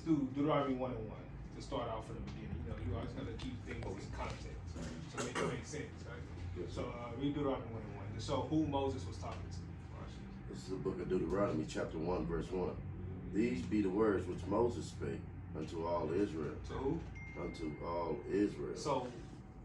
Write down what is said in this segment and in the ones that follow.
do Deuteronomy 1 and 1 to start off from the beginning. You know, you always got to keep things in context, right? So make it make sense, right? Yes, so read Deuteronomy 1 and 1 to show who Moses was talking to. This is the book of Deuteronomy, chapter 1, verse 1. These be the words which Moses spake unto all Israel. To who? Unto all Israel. So,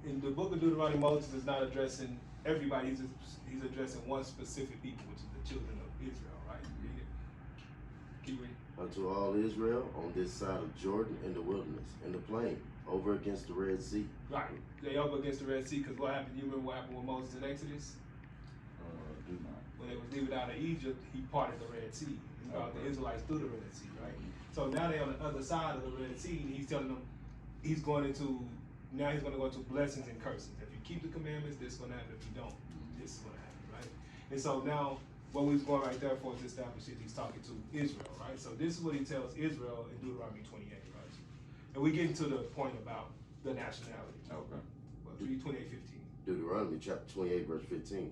in the book of Deuteronomy, Moses is not addressing everybody. He's addressing one specific people, which is the children of Israel, right? Read it. Keep reading. Unto all Israel on this side of Jordan in the wilderness, in the plain, over against the Red Sea. Right. They over against the Red Sea, because what happened? You remember what happened with Moses in Exodus? Do not. When they was leaving out of Egypt, he parted the Red Sea. He brought the Israelites through the Red Sea, right? So now they're on the other side of the Red Sea, and he's telling them he's going to go into blessings and curses. If you keep the commandments, this is going to happen. If you don't, this is going to happen, right? And so now what we're going right there for is establish that he's talking to Israel, right? So this is what he tells Israel in Deuteronomy 28, right? And we get to the point about the nationality. Okay. Well, read 28:15. Deuteronomy chapter 28, verse 15.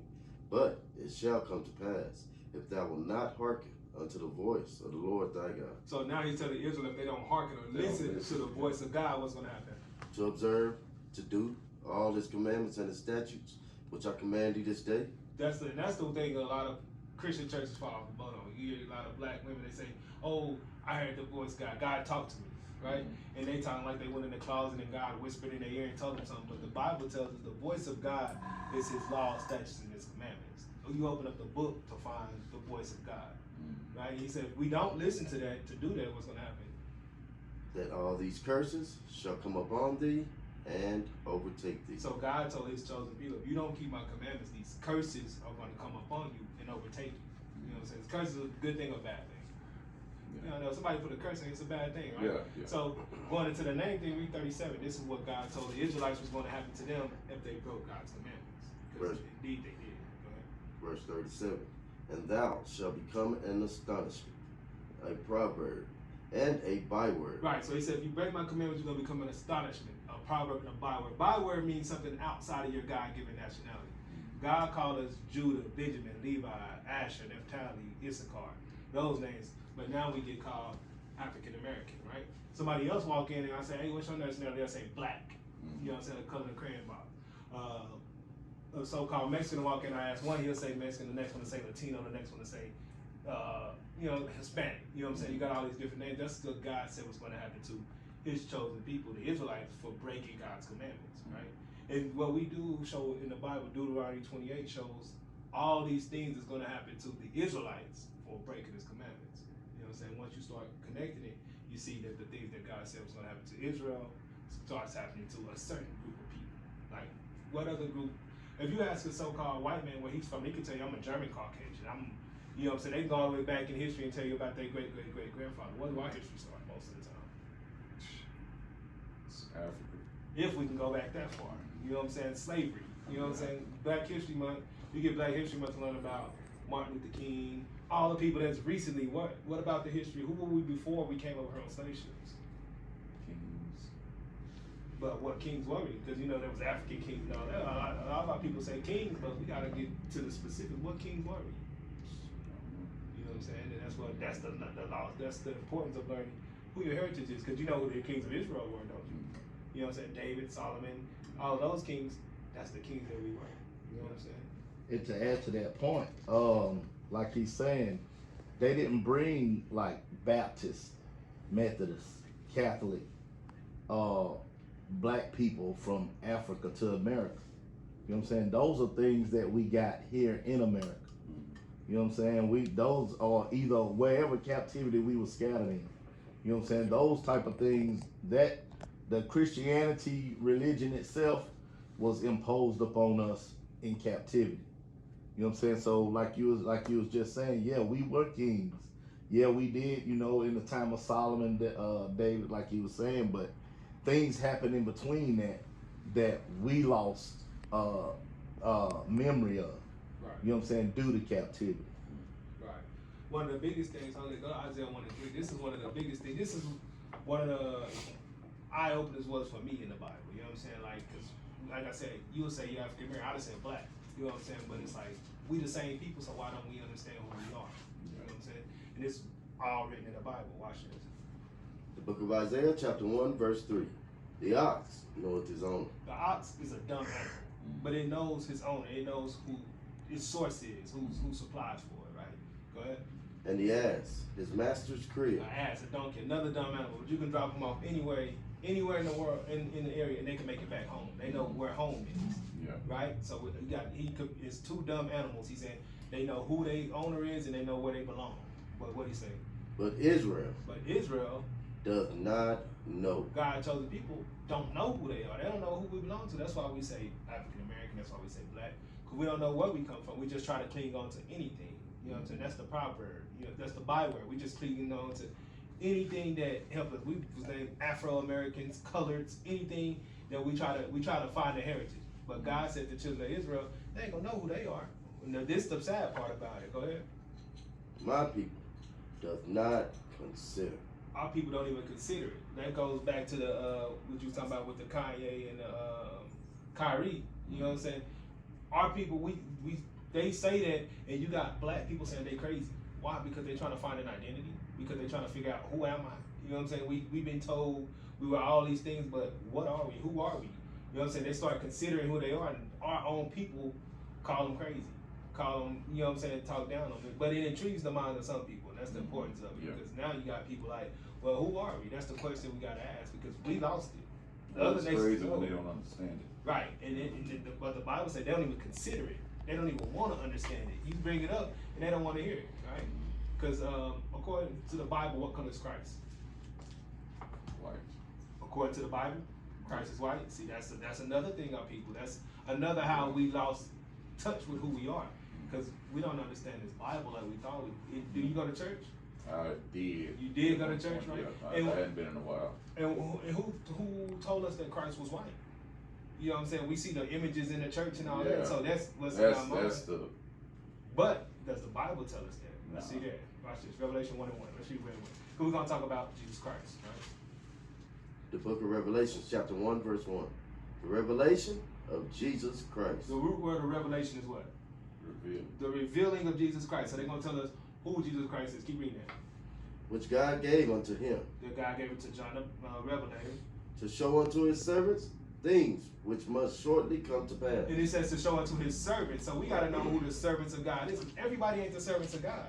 But it shall come to pass, if thou wilt not hearken unto the voice of the Lord thy God. So now he's telling Israel if they don't hearken or listen to the voice of God, what's going to happen? To observe, to do all his commandments and his statutes, which I command thee this day. That's the thing a lot of Christian churches fall off the boat on. You hear a lot of black women, they say, oh, I heard the voice of God. God talked to me, right? And they talking like they went in the closet and God whispered in their ear and told them something. But the Bible tells us the voice of God is his laws, statutes, and his commandments. So you open up the book to find the voice of God, right? And he said, if we don't listen to that, to do that, what's going to happen? That all these curses shall come upon thee and overtake thee. So God told his chosen people, if you don't keep my commandments, these curses are going to come upon you and overtake you. You know what I'm saying? Curse is a good thing or bad thing. You know, somebody put a curse in, it's a bad thing, right? Yeah. So going into the name thing, read 37. This is what God told the Israelites was going to happen to them if they broke God's commandments. Because indeed they did. Go ahead. Verse 37. And thou shalt become an astonishment, a proverb, and a byword. Right, so he said, if you break my commandments, you're going to become an astonishment, a proverb, and a byword. Byword means something outside of your God-given nationality. God called us Judah, Benjamin, Levi, Asher, Naphtali, Issachar, those names. But now we get called African American, right? Somebody else walk in and I say, hey, what's your nationality? They'll say black. You know what I'm saying? The color of the crayon box. A so-called Mexican walk in, I ask one, he'll say Mexican, the next one to say Latino, the next one to say, Hispanic. You know what I'm saying? You got all these different names. That's what God said was going to happen to his chosen people, the Israelites, for breaking God's commandments, right? And what we do show in the Bible, Deuteronomy 28 shows all these things is going to happen to the Israelites for breaking his commandments. You know what I'm saying? Once you start connecting it, you see that the things that God said was going to happen to Israel starts happening to a certain group of people. Like, what other group? If you ask a so-called white man where he's from, he can tell you, I'm a German Caucasian. You know what I'm saying? They can go all the way back in history and tell you about their great-great-great-grandfather. What do our history start most of the time? It's Africa. If we can go back that far. You know what I'm saying? Slavery. You know what I'm saying? Black History Month. You get Black History Month to learn about Martin Luther King, all the people that's recently, what about the history? Who were we before we came over here on slave ships? Kings. But what kings were we? Because, you know, there was African kings and all that. A lot of people say kings, but we got to get to the specific. What kings were we? You know what I'm saying? And that's the law. That's the importance of learning who your heritage is. Because you know who the kings of Israel were, don't you? You know what I'm saying? David, Solomon, all of those kings, that's the kings that we were. You know what I'm saying? And to add to that point, like he's saying, they didn't bring like Baptist, Methodist, Catholic, black people from Africa to America. You know what I'm saying? Those are things that we got here in America. You know what I'm saying? Those are either wherever captivity we were scattered in. You know what I'm saying? Those type of things, that the Christianity religion itself was imposed upon us in captivity. You know what I'm saying? So like you was just saying, yeah, we were kings. Yeah, we did, you know, in the time of Solomon, David, like he was saying, but things happened in between that we lost memory of. Right. You know what I'm saying? Due to captivity. Right. One of the biggest things, go to Isaiah 1 and 3. This is one of the biggest things. This is one of the eye openers was for me in the Bible. You know what I'm saying? Like, because like I said, you would say you're African American, I would say black. You know what I'm saying? But it's like, we the same people, so why don't we understand who we are? You know what I'm saying? And it's all written in the Bible. Watch this. The Book of Isaiah, chapter 1, verse 3. The ox knoweth his owner. The ox is a dumb animal, but it knows his owner. It knows who its source is, who supplies for it, right? Go ahead. And the ass, his master's crib. An ass, a donkey, another dumb animal. But you can drop them off anywhere in the world, in the area, and they can make it back home. They know where home is, Yeah. right? So it's two dumb animals. He said they know who their owner is and they know where they belong. But what he say? But Israel Does not know. God chose the people don't know who they are. They don't know who we belong to. That's why we say African American. That's why we say black. Because we don't know where we come from. We just try to cling on to anything. You know what I'm saying? That's the proverb. You know, that's the byword. We just clinging on to anything that helps us. We was named Afro-Americans, coloreds, anything that we try to find a heritage. But God said to the children of Israel, they ain't gonna know who they are. Now, this is the sad part about it. Go ahead. My people doth not consider. Our people don't even consider it. That goes back to the what you was talking about with the Kanye and the Kyrie. You know what I'm saying? Our people, they say that, and you got black people saying they crazy. Why? Because they're trying to find an identity. Because they're trying to figure out, who am I? You know what I'm saying? We've been told we were all these things, but what are we? Who are we? You know what I'm saying? They start considering who they are, and our own people call them crazy. Call them, you know what I'm saying, talk down on them. But it intrigues the mind of some people, and that's the importance of it. Yeah. Because now you got people like, well, who are we? That's the question we got to ask, because we lost it. The Well, other it's nations crazy know. when they don't understand it. Right, but the Bible said they don't even consider it. They don't even want to understand it. You bring it up, and they don't want to hear it, right? Because according to the Bible, what color is Christ? White. According to the Bible, Christ is white. See, that's another thing, our people. That's another how we lost touch with who we are, because we don't understand this Bible like we thought. Do you go to church? I did. You did go to church, right? Yeah, I hadn't been in a while. And who told us that Christ was white? You know what I'm saying? We see the images in the church and all that, so that's what's in our mind. But does the Bible tell us that? Let's see that. Watch this. Revelation 1:1. Let's read 1:1. Because we're going to talk about Jesus Christ, right? The book of Revelation, chapter 1, verse 1. The revelation of Jesus Christ. The root word of revelation is what? Revealed. The revealing of Jesus Christ. So they're going to tell us who Jesus Christ is. Keep reading that. Which God gave unto him. That God gave it to John the Revelator. To show unto his servants things which must shortly come to pass. And it says to show unto his servants. So we got to know who the servants of God is. Everybody ain't the servants of God.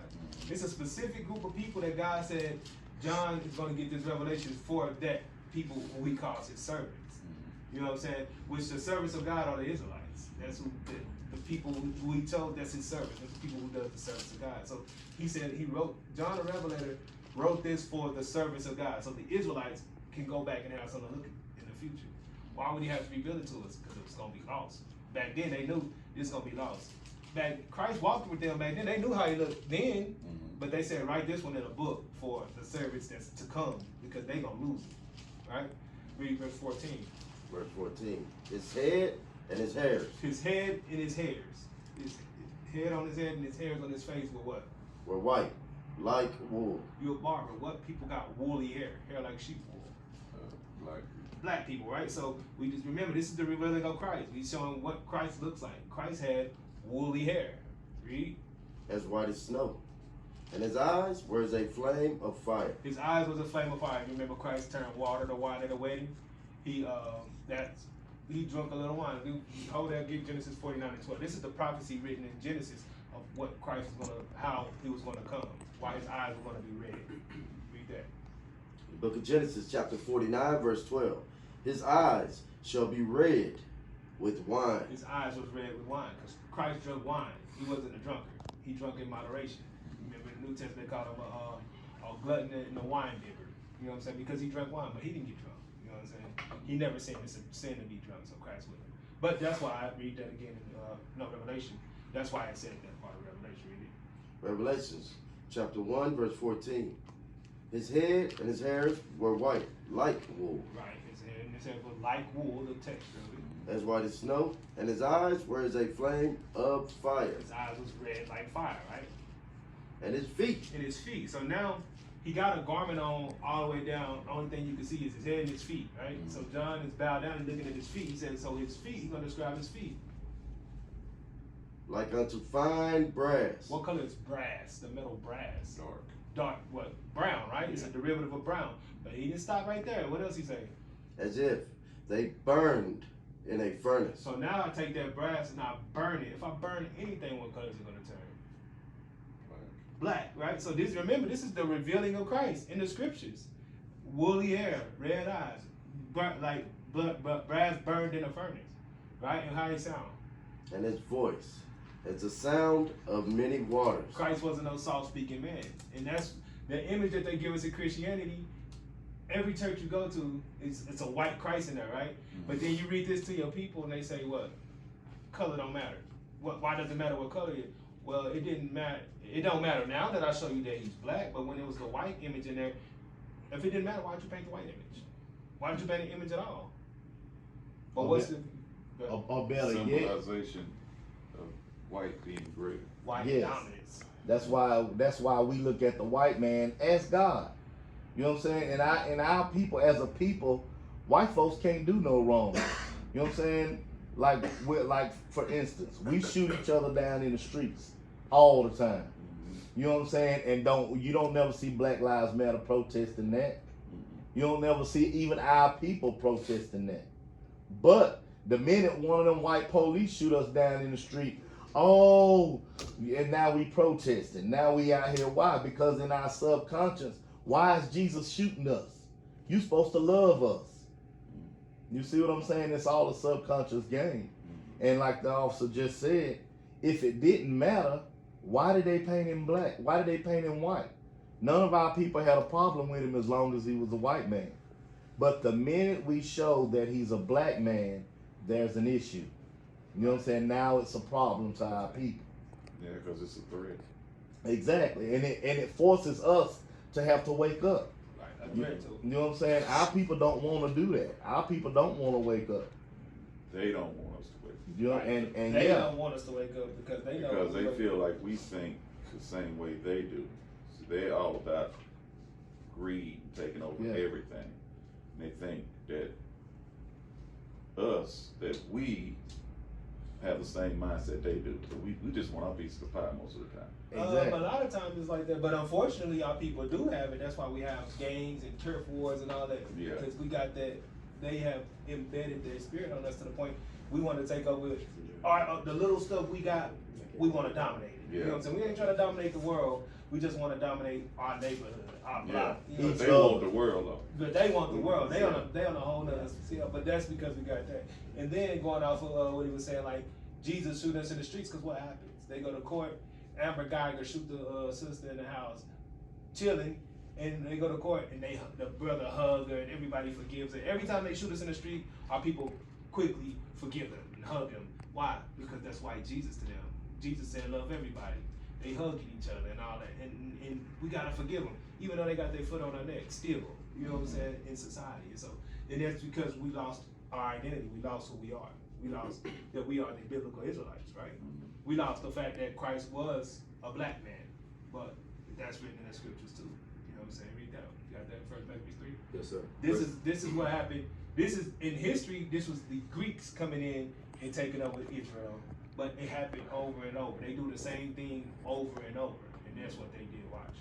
It's a specific group of people that God said John is going to get this revelation for, that people who he calls his servants. You know what I'm saying? Which the servants of God are the Israelites. That's who the people who he told, that's his servants. That's the people who does the service of God. So he said John the Revelator wrote this for the servants of God. So the Israelites can go back and have something to look at in the future. Why would he have to reveal it to us? Because it was going to be lost. Back then they knew this was going to be lost. Christ walked with them back then. They knew how he looked then, but they said, write this one in a book for the servants that's to come, because they going to lose it. Right? Read verse 14. Verse 14. His head and his hairs. His head and his hairs. His head on his head and his hairs on his face were what? Were white, like wool. You're a barber. What people got woolly hair? Hair like sheep wool. Black people, right? So we just remember, this is the revealing of Christ. We showing what Christ looks like. Christ had woolly hair. Read. As white as snow. And his eyes were as a flame of fire. His eyes was a flame of fire. You remember Christ turned water to wine at a wedding? He drunk a little wine. Hold that, get Genesis 49:12. This is the prophecy written in Genesis of what Christ was how he was gonna come, why his eyes were gonna be red. Read that. The book of Genesis, chapter 49, verse 12. His eyes shall be red with wine. His eyes was red with wine, because Christ drank wine. He wasn't a drunkard. He drunk in moderation. Remember the New Testament called him a glutton and a wine bibber. You know what I'm saying? Because he drank wine, but he didn't get drunk. You know what I'm saying? He never said it's a sin to be drunk, so Christ wouldn't. But that's why I read that again in Revelation. That's why I said that part of Revelation. Read it. Revelations, chapter 1, verse 14. His head and his hairs were white, like wool. Right. His head and his hair was like wool, the texture of it. As white as snow, and his eyes were as a flame of fire. His eyes was red like fire, right? And his feet. And his feet. So now he got a garment on all the way down. Only thing you can see is his head and his feet, right? So John is bowed down and looking at his feet. He said, so his feet, he's going to describe his feet. Like unto fine brass. What color is brass? The metal brass. Dark. dark, brown, right? It's a derivative of brown. But he didn't stop right there. What else he say? As if they burned in a furnace. So now I take that brass and I burn it. If I burn anything, what color is it going to turn? Black, right? So remember, this is the revealing of Christ in the scriptures. Woolly hair, red eyes, brass burned in a furnace, right? And how he sound? And his voice, it's a sound of many waters. Christ wasn't no soft-speaking man. And that's the image that they give us in Christianity. Every church you go to, it's a white Christ in there, right? But then you read this to your people and they say, what? Color don't matter. Why does it matter what color it is? Well, it didn't matter. It don't matter now that I show you that he's black, but when it was the white image in there, if it didn't matter, why did you paint the white image? Why did you paint the image at all? But what's the better yet? Symbolization of white being greater. White Yes. dominance. That's why we look at the white man as God. You know what I'm saying? And our people, as a people, white folks can't do no wrong. You know what I'm saying? Like for instance, we shoot each other down in the streets all the time. You know what I'm saying? And you don't never see Black Lives Matter protesting that. You don't never see even our people protesting that. But the minute one of them white police shoot us down in the street, and now we protesting. Now we out here. Why? Because in our subconscious, why is Jesus shooting us? You supposed to love us. You see what I'm saying? It's all a subconscious game. And like the officer just said, if it didn't matter, why did they paint him black? Why did they paint him white? None of our people had a problem with him as long as he was a white man. But the minute we show that he's a black man, there's an issue. You know what I'm saying? Now it's a problem to our people. Yeah, because it's a threat. Exactly. And it forces us to have to wake up. You know what I'm saying? Our people don't want to do that. Our people don't want to wake up. They don't want us to wake up. You know, and they don't want us to wake up because they know. Because they feel like we think the same way they do. So they're all about greed taking over everything. And they think that we have the same mindset they do. So we just want our piece of the pie most of the time. Exactly. A lot of times it's like that, but unfortunately our people do have it. That's why we have gangs and turf wars and all that. Yeah. Because we got that, they have embedded their spirit on us to the point we want to take over the little stuff we got, we want to dominate it. Yeah. You know what I'm saying? We ain't trying to dominate the world, we just want to dominate our neighborhood, our block. You know But they want the world though. But they want the world. They on a whole nother scale. But that's because we got that. And then going off of what he was saying, like Jesus shoot us in the streets, because what happens? They go to court. Amber Geiger shoot the sister in the house, chilling, and they go to court and the brother hug her and everybody forgives her. Every time they shoot us in the street, our people quickly forgive them and hug them. Why? Because that's white Jesus to them. Jesus said love everybody. They hugging each other and all that, and we gotta forgive them, even though they got their foot on our neck still. You know what I'm saying? In society, and that's because we lost our identity. We lost who we are. We lost that we are the biblical Israelites, right? We lost the fact that Christ was a black man, but that's written in the scriptures too. You know what I'm saying? Read that. You got that in 1 Maccabees 3? Yes, sir. This is what happened. This is in history. This was the Greeks coming in and taking over Israel, but it happened over and over. They do the same thing over and over, and that's what they did. Watch.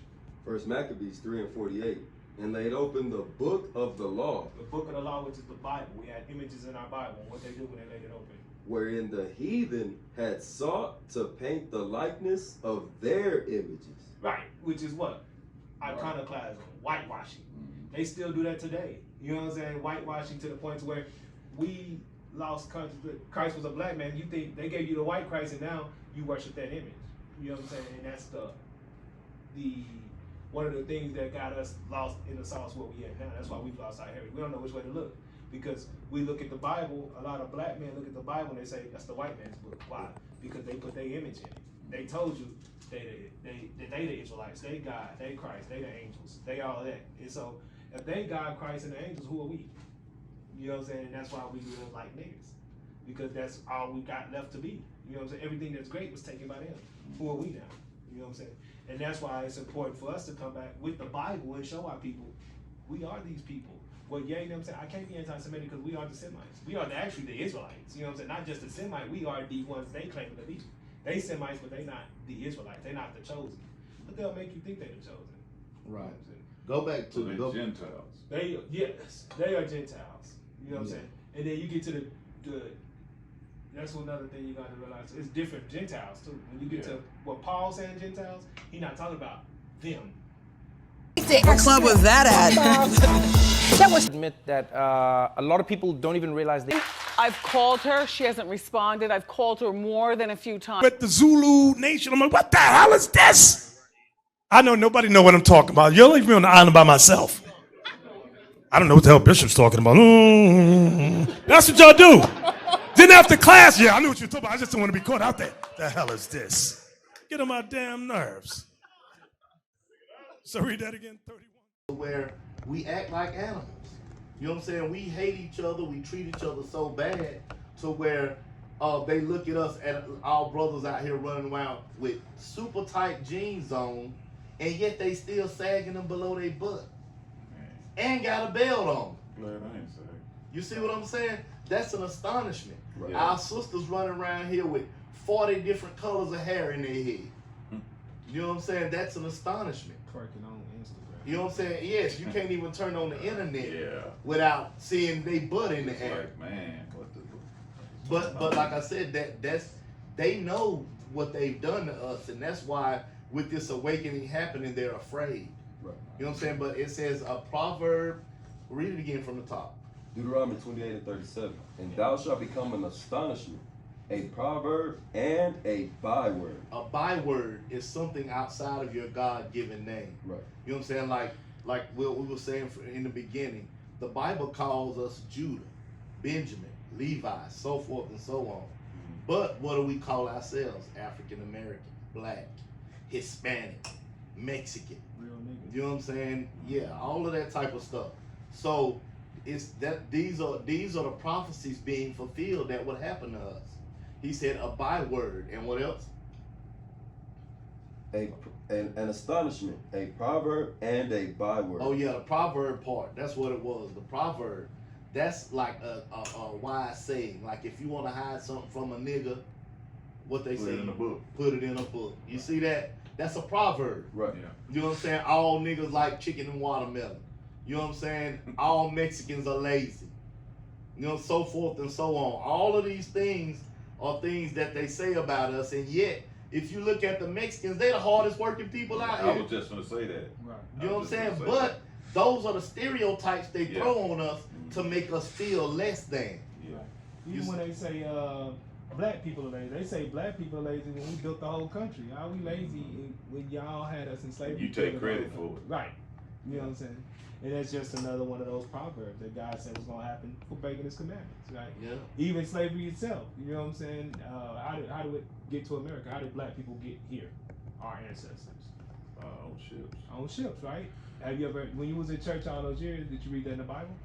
1 Maccabees 3:48. And laid open the book of the law. The book of the law, which is the Bible. We had images in our Bible. What they do when they laid it open. Wherein the heathen had sought to paint the likeness of their images. Right, which is what? Iconoclasm, whitewashing. They still do that today. You know what I'm saying? Whitewashing to the point where we lost country. Christ was a black man. You think they gave you the white Christ and now you worship that image. You know what I'm saying? And that's the one of the things that got us lost in the sauce where we at now. That's why we've lost our heritage. We don't know which way to look. Because we look at the Bible, a lot of black men look at the Bible and they say, that's the white man's book. Why? Because they put their image in it. They told you they the Israelites, they God, they Christ, they the angels, they all that. And so if they God, Christ, and the angels, who are we? You know what I'm saying? And that's why we live like niggas. Because that's all we got left to be. You know what I'm saying? Everything that's great was taken by them. Who are we now? You know what I'm saying? And that's why it's important for us to come back with the Bible and show our people, we are these people. Well, yeah, you know what I'm saying? I can't be anti-Semitic because we are the Semites. We are actually the Israelites. You know what I'm saying? Not just the Semite, we are the ones they claim to be. They Semites, but they not the Israelites. They're not the chosen. But they'll make you think they're the chosen. Right. Go back to So they're Gentiles. They are Gentiles. You know what I'm saying? And then you get to the that's another thing you got to realize. It's different Gentiles too. When you get to what Paul's saying Gentiles, he's not talking about them. What club was that at? That was admit that a lot of people don't even realize they. I've called her. She hasn't responded. I've called her more than a few times. But the Zulu Nation, I'm like, what the hell is this? I know nobody know what I'm talking about. You'll leave me on the island by myself. I don't know what the hell Bishop's talking about. That's what y'all do. Then after class, I knew what you were talking about. I just don't want to be caught out there. The hell is this? Get on my damn nerves. So read that again, 31. Where we act like animals. You know what I'm saying? We hate each other. We treat each other so bad to where they look at us and our brothers out here running around with super tight jeans on, and yet they still sagging them below their butt and got a belt on. Man, I ain't saying. You see what I'm saying? That's an astonishment. Right. Our sisters running around here with 40 different colors of hair in their head. You know what I'm saying? That's an astonishment. Twerking on Instagram. You know what I'm saying? Yes, you can't even turn on the internet without seeing they butt in the air. Like, man, what the? But like I said, that's they know what they've done to us, and that's why with this awakening happening, they're afraid. Right. You know what I'm saying? But it says a proverb. Read it again from the top. Deuteronomy 28 and 37. And thou shalt become an astonishment, a proverb, and a byword. A byword is something outside of your God-given name. Right. You know what I'm saying? Like what we were saying in the beginning, the Bible calls us Judah, Benjamin, Levi, so forth and so on. But what do we call ourselves? African American, Black, Hispanic, Mexican. Real niggas. You know what I'm saying? Yeah, all of that type of stuff. So it's that these are the prophecies being fulfilled that would happen to us. He said a byword, and what else? An astonishment, a proverb, and a byword. Oh yeah, the proverb part. That's what it was. The proverb. That's like a wise saying. Like if you want to hide something from a nigga, what they say? Put it in a book. Put it in a book. You see that? That's a proverb. Right. Yeah. You know what I'm saying? All niggas like chicken and watermelon. You know what I'm saying? All Mexicans are lazy. You know, so forth and so on. All of these things are things that they say about us, and yet, if you look at the Mexicans, they're the hardest working people out here. I was just gonna say that. Right. You know what I'm saying? But those are the stereotypes they throw on us to make us feel less than. Yeah. Even when they say black people are lazy, they say black people are lazy when we built the whole country. How we lazy when y'all had us in slavery? You take credit for it. Right. You know what I'm saying? And that's just another one of those proverbs that God said was going to happen for breaking his commandments, right? Yeah. Even slavery itself, you know what I'm saying? How did it get to America? How did black people get here? Our ancestors. On ships. On ships, right? Have you ever, when you was in church all those years, did you read that in the Bible?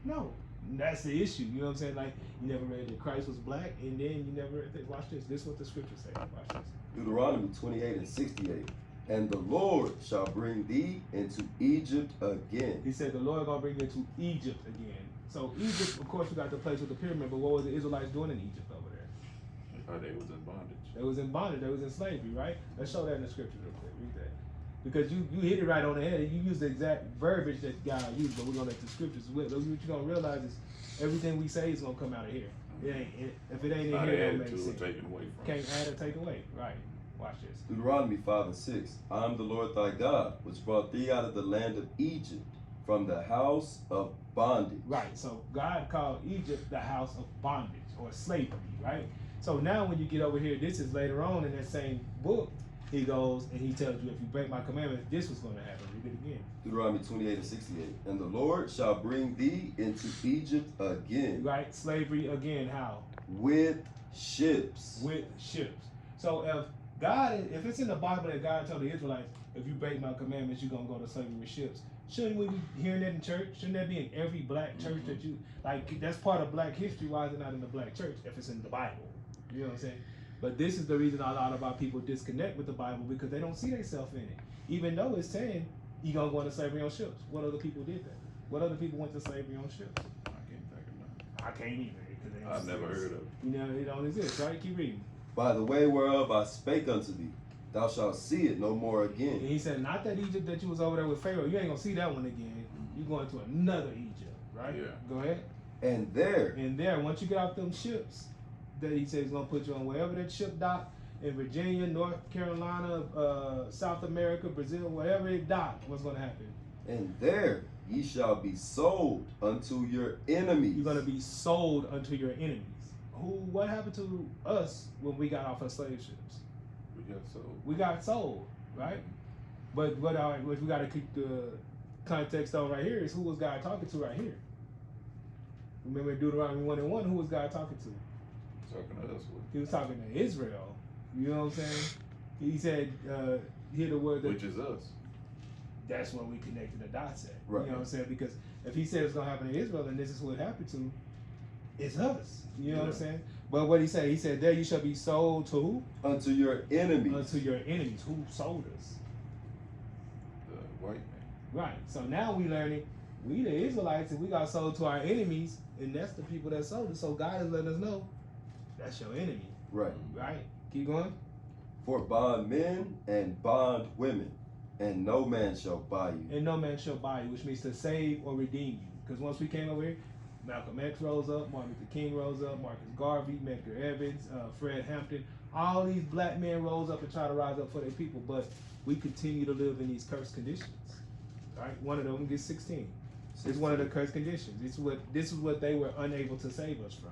No. That's the issue, you know what I'm saying? Like, you never read that Christ was black, and then you never, watch this. This is what the scriptures say. Watch this. Deuteronomy 28 and 68. And the Lord shall bring thee into Egypt again. He said the Lord gonna bring you into Egypt again. So Egypt, of course, we got the place with the pyramid, but what was the Israelites doing in Egypt over there? They was in bondage. They was in bondage. They was in slavery, right? Let's show that in the scripture real quick. Read that. Because you hit it right on the head. You used the exact verbiage that God used, but we're gonna let the scriptures with. What you're gonna realize is everything we say is gonna come out of here. If it ain't in here, it don't make sense. Taken away from. Can't add or take away. Right. Watch this. Deuteronomy 5 and 6. I am the Lord thy God, which brought thee out of the land of Egypt, from the house of bondage. Right. So God called Egypt the house of bondage or slavery, right? So now when you get over here, this is later on in that same book, he goes and he tells you, if you break my commandments, this was going to happen. Read it again. Deuteronomy 28 and 68. And the Lord shall bring thee into Egypt again. Right. Slavery again. How? With ships. With ships. So if it's in the Bible that God told the Israelites, if you break my commandments, you're going to go to slavery with ships. Shouldn't we be hearing that in church? Shouldn't that be in every black church that you, like, that's part of black history? Why is it not in the black church if it's in the Bible? You know what I'm saying? But this is the reason a lot of our people disconnect with the Bible, because they don't see themselves in it. Even though it's saying you're going to go into slavery on ships. What other people did that? What other people went to slavery on ships? I can't think of none. I can't either. I've never heard of it. You know, it don't exist, right? Keep reading. By the way whereof I spake unto thee, thou shalt see it no more And again. he said, not that Egypt that you was over there with Pharaoh. You ain't gonna see that one again. You're going to another Egypt, right? Yeah. Go ahead. And there, Once you get off them ships, that he said he's gonna put you on wherever that ship dock in Virginia, North Carolina, South America, Brazil, wherever it docked, what's gonna happen? and there ye shall be sold unto your enemies. You're gonna be sold unto your enemies. What happened to us when we got off of slave ships? We got sold, right? But what we got to keep the context on right here is who was God talking to right here? Remember Deuteronomy 1:1, who was God talking to? Talking to us. He was talking to Israel. You know what I'm saying? He said, hear the word that, Which is us. that's when we connected the dots at. Right. You know what I'm saying? Because if he said it's gonna happen to Israel, then this is what happened to, it's us. You know what I'm saying? But what he said? He said, there you shall be sold to who? Unto your enemies. Unto your enemies. Who sold us? The white man. Right. So now we learning, we the Israelites, and we got sold to our enemies, and that's the people that sold us. So God is letting us know that's your enemy. Right. Right. Keep going. For bondmen and bondwomen, and no man shall buy you. And no man shall buy you, which means to save or redeem you. Because once we came over here, Malcolm X rose up, Martin Luther King rose up, Marcus Garvey, Medgar Evans, Fred Hampton. All these black men rose up and tried to rise up for their people, but we continue to live in these cursed conditions. Right? One of them gets 16. It's one of the cursed conditions. This is what they were unable to save us from.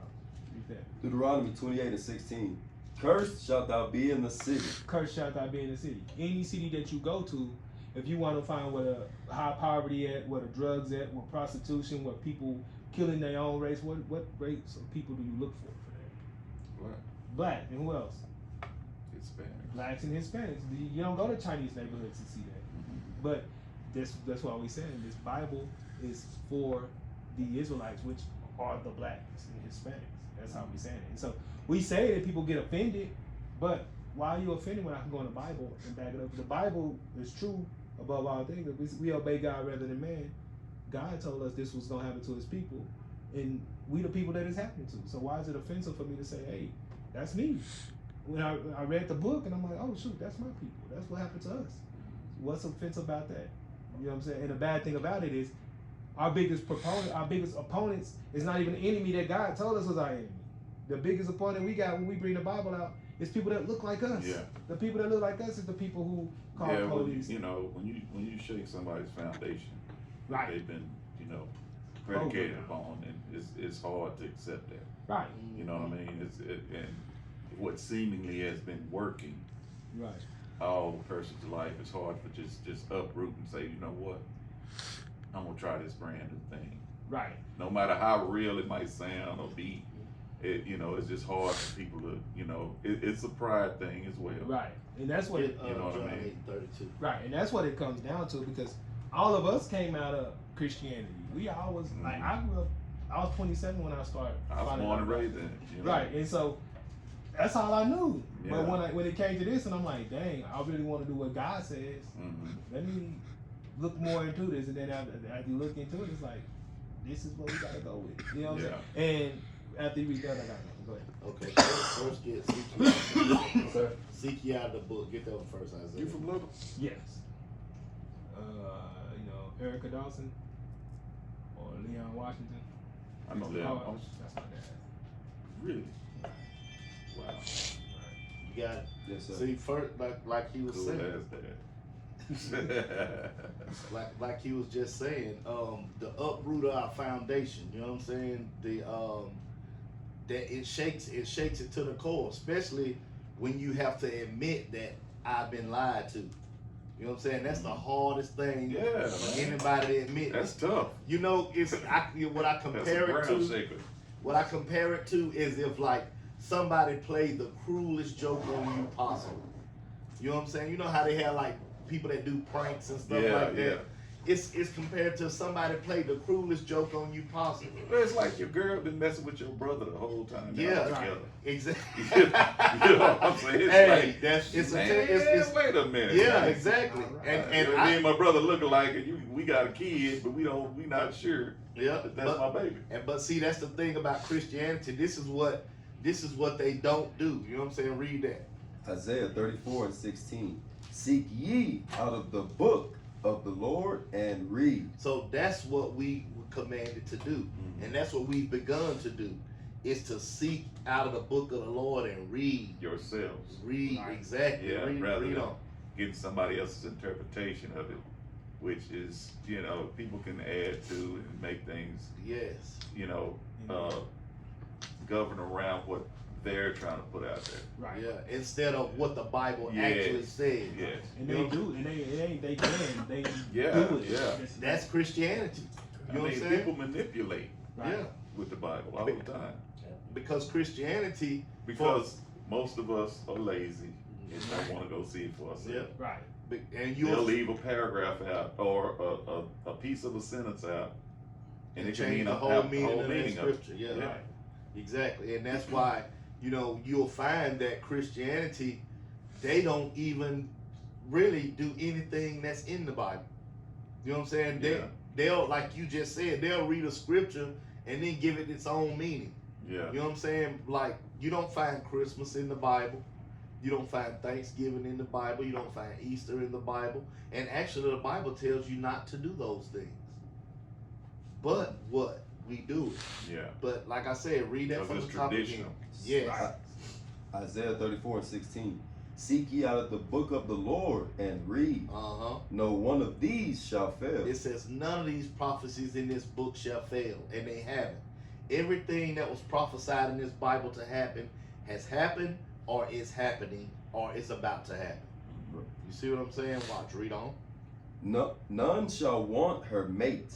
Read that. Deuteronomy 28:16. Cursed shalt thou be in the city. Cursed shalt thou be in the city. Any city that you go to, if you want to find where the high poverty at, where the drugs at, where prostitution, where people killing their own race, what race of people do you look for that? Black. And who else? Hispanics. Blacks and Hispanics. You don't go to Chinese neighborhoods to see that. But that's why we saying this Bible is for the Israelites, which are the blacks and Hispanics. That's how we saying it. And so we say that people get offended, but why are you offended when I can go in the Bible and back it up? The Bible is true above all things. If we obey God rather than man, God told us this was gonna happen to his people, and we the people that it's happening to. So why is it offensive for me to say, hey, that's me? When I read the book and I'm like, oh shoot, that's my people. That's what happened to us. What's offensive about that? You know what I'm saying? And the bad thing about it is our biggest opponents is not even the enemy that God told us was our enemy. The biggest opponent we got when we bring the Bible out is people that look like us. Yeah. The people that look like us is the people who call police. You know, when you shake somebody's foundation, Right. they've been, predicated upon, and it's hard to accept that. Right. You know what I mean? And what seemingly has been working Right. all a person's life, it's hard to just uproot and say, you know what, I'm gonna try this brand new thing. Right. No matter how real it might sound or be, it's just hard for people to, it's a pride thing as well. Right. And that's what You know what I mean? 32. Right. And that's what it comes down to, because all of us came out of Christianity. We always like I grew up. I was 27 when I started. I was born and raised in it. Right. And so that's all I knew. Yeah. But when it came to this, and I'm like, dang, I really want to do what God says. Let me look more into this, and then after you look into it, it's like, this is what we gotta go with. You know what I'm saying? And after you read that, I got nothing. Go ahead. Okay, first get Ezekiel. Ezekiel out of the book. Get that one first, Isaiah. You from Lubbock? Yes. Erica Dawson or Leon Washington. I know Leon Washington. That's my dad. Really? Wow. Right. You got it. Yes, sir. See, first, like he was Cool saying, as that. like he was just saying, the uproot of our foundation. You know what I'm saying? That it shakes it to the core, especially when you have to admit that I've been lied to. You know what I'm saying? That's the hardest thing for anybody to admit. That's tough. You know, what I compare it to. Shaker. What I compare it to is if like somebody played the cruelest joke on you possible. You know what I'm saying? You know how they have like people that do pranks and stuff like that. Yeah. It's compared to somebody played the cruelest joke on you possible. It's like your girl been messing with your brother the whole time. Yeah, together. Exactly. You know what I'm saying? It's It's wait a minute. yeah, man. exactly. And me and my brother look alike, and we got a kid, but we not sure. Yeah, that's my baby. But see, that's the thing about Christianity. This is what they don't do. You know what I'm saying? Read that. Isaiah 34:16. Seek ye out of the book of the Lord and read. So that's what we were commanded to do. And that's what we've begun to do, is to seek out of the book of the Lord and read. Yourselves. Read, exactly. Yeah, read, rather read than on. getting somebody else's interpretation of it, which is, people can add to and make things, Yes. govern around what they're trying to put out there. Right. Yeah. Instead of what the Bible actually says. Yes. And they do, and they Yeah, do it. yeah. That's Christianity. You know what I'm saying? People manipulate Right. Yeah. with the Bible all the time. Because Christianity. Because most of us are lazy and don't want to go see it for ourselves. Yeah. Right. And They'll leave a paragraph out or a piece of a sentence out, and it can change mean the a whole meaning of that meaning of it. scripture. Yeah. Right. Exactly. And that's why, you'll find that Christianity, they don't even really do anything that's in the Bible. You know what I'm saying? They'll, like you just said, they'll read a scripture and then give it its own meaning. Yeah. You know what I'm saying? Like, you don't find Christmas in the Bible. You don't find Thanksgiving in the Bible. You don't find Easter in the Bible. And actually, the Bible tells you not to do those things. But what? We do it. Yeah. But like I said, read that from the top again. Yes. Right. Isaiah 34:16. Seek ye out of the book of the Lord and read. No one of these shall fail. It says none of these prophecies in this book shall fail, and they haven't. Everything that was prophesied in this Bible to happen has happened, or is happening, or is about to happen. You see what I'm saying? Watch, read on. No, none shall want her mate.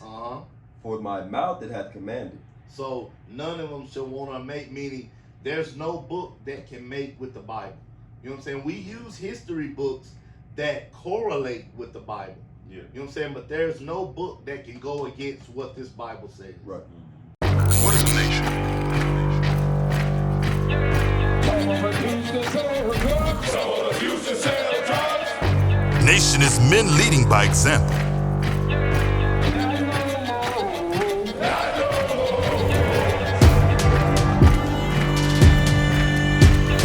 For my mouth it hath commanded. So none of them shall want her mate, meaning there's no book that can mate with the Bible. You know what I'm saying? We use history books that correlate with the Bible. Yeah. You know what I'm saying? But there's no book that can go against what this Bible says. Right. What is a nation? Nation is men leading by example.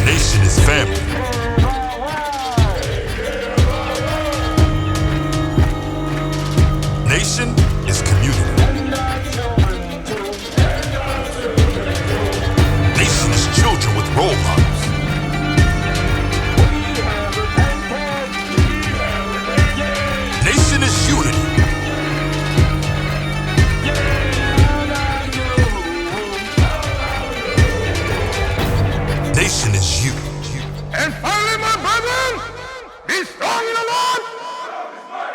Nation is family. Nation is community. Nation is children with role models. Nation is unity. Nation is you. And finally, my brethren, be strong in the Lord.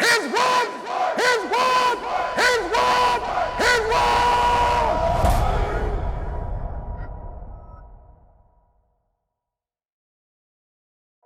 His word